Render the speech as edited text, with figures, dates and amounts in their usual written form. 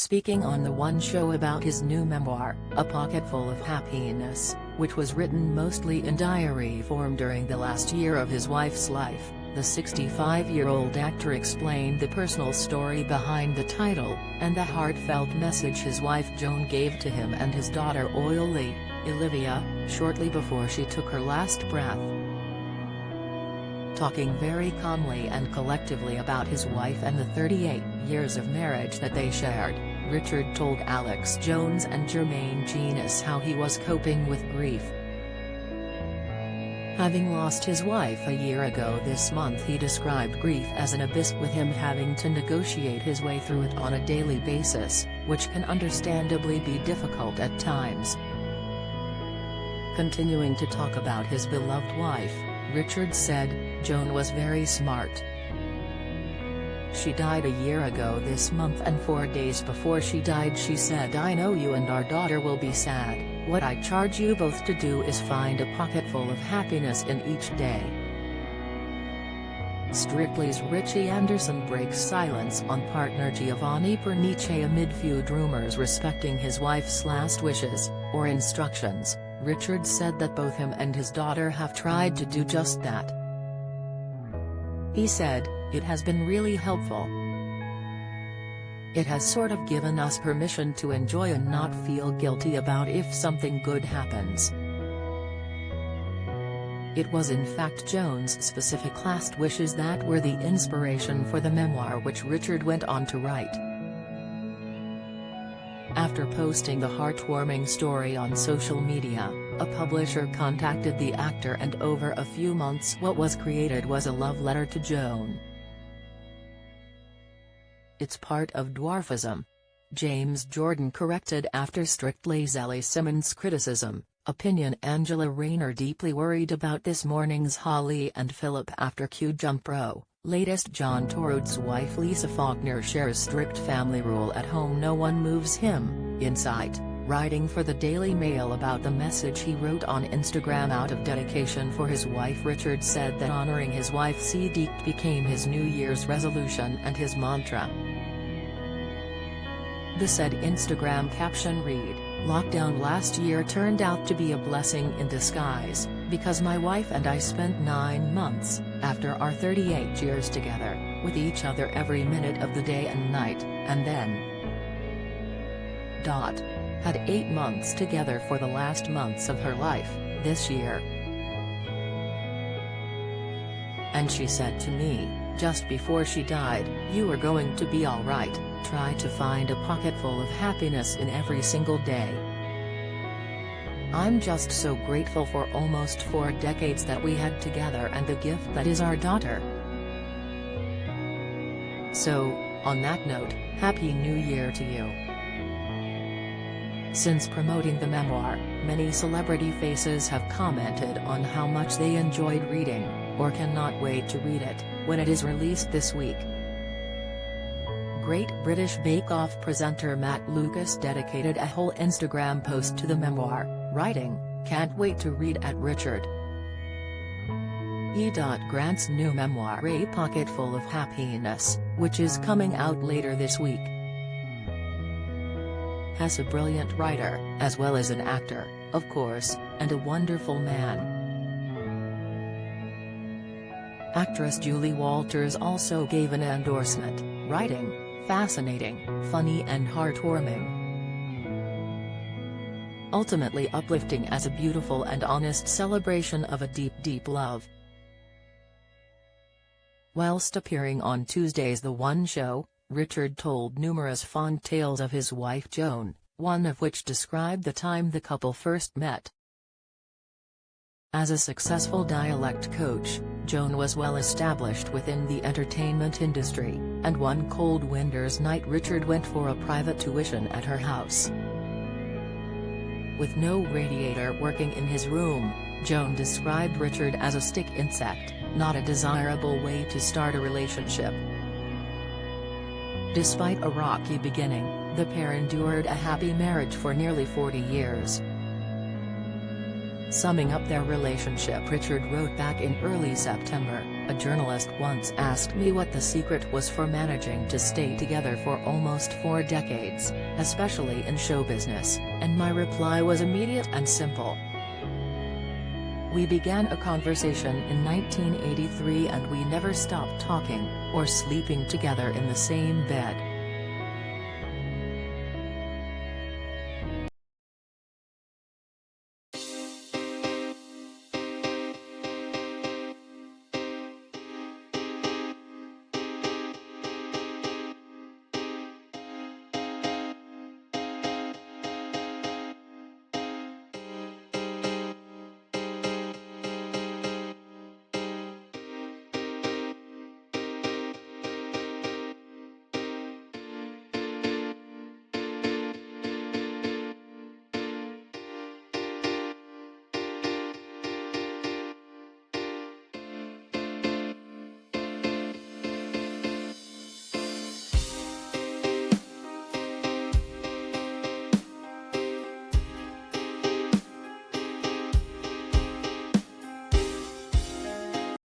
speaking on the One show about his new memoir, A Pocketful of Happiness, which was written mostly in diary form during the last year of his wife's life. The 65-year-old actor explained the personal story behind the title, and the heartfelt message his wife Joan gave to him and his daughter Olivia, shortly before she took her last breath. Talking very calmly and collectively about his wife and the 38 years of marriage that they shared, Richard told Alex Jones and Jermaine Genius how he was coping with grief. Having lost his wife a year ago this month, he described grief as an abyss, with him having to negotiate his way through it on a daily basis, which can understandably be difficult at times. Continuing to talk about his beloved wife, Richard said, "Joan was very smart. She died a year ago this month, and 4 days before she died she said, 'I know you and our daughter will be sad. What I charge you both to do is find a pocketful of happiness in each day.'" Strictly's Richie Anderson breaks silence on partner Giovanni Pernice amid feud rumors respecting his wife's last wishes, or instructions. Richard said that both him and his daughter have tried to do just that. He said, "It has been really helpful. It has sort of given us permission to enjoy and not feel guilty about if something good happens." It was in fact Joan's specific last wishes that were the inspiration for the memoir, which Richard went on to write. After posting the heartwarming story on social media, a publisher contacted the actor, and over a few months what was created was a love letter to Joan. "It's part of dwarfism," James Jordan corrected after Strictly's Ellie Simmons' criticism. Opinion Angela Rayner deeply worried about this morning's Holly and Philip after Q Jump Row. Latest John Torud's wife Lisa Faulkner shares strict family rule at home, no one moves him, insight, writing for the Daily Mail about the message he wrote on Instagram out of dedication for his wife. Richard said that honoring his wife Siddiq became his New Year's resolution and his mantra. The said Instagram caption read, "Lockdown last year turned out to be a blessing in disguise, because my wife and I spent 9 months, after our 38 years together, with each other every minute of the day and night, and then had 8 months together for the last months of her life, this year. And she said to me, just before she died, 'You are going to be alright, try to find a pocketful of happiness in every single day.' I'm just so grateful for almost 4 decades that we had together and the gift that is our daughter." So, on that note, Happy New Year to you. Since promoting the memoir, many celebrity faces have commented on how much they enjoyed reading, or cannot wait to read it, when it is released this week. Great British Bake Off presenter Matt Lucas dedicated a whole Instagram post to the memoir, writing, "Can't wait to read at Richard. E. Grant's new memoir A Pocketful of Happiness, which is coming out later this week. Has a brilliant writer, as well as an actor, of course, and a wonderful man." Actress Julie Walters also gave an endorsement, writing, "Fascinating, funny and heartwarming. Ultimately uplifting as a beautiful and honest celebration of a deep, deep love." Whilst appearing on Tuesday's The One Show, Richard told numerous fond tales of his wife Joan, one of which described the time the couple first met. As a successful dialect coach, Joan was well established within the entertainment industry, and one cold winter's night Richard went for a private tuition at her house. With no radiator working in his room, Joan described Richard as a stick insect, not a desirable way to start a relationship. Despite a rocky beginning, the pair endured a happy marriage for nearly 40 years. Summing up their relationship, Richard wrote back in early September, "A journalist once asked me what the secret was for managing to stay together for almost 4 decades, especially in show business, and my reply was immediate and simple. We began a conversation in 1983 and we never stopped talking, or sleeping together in the same bed.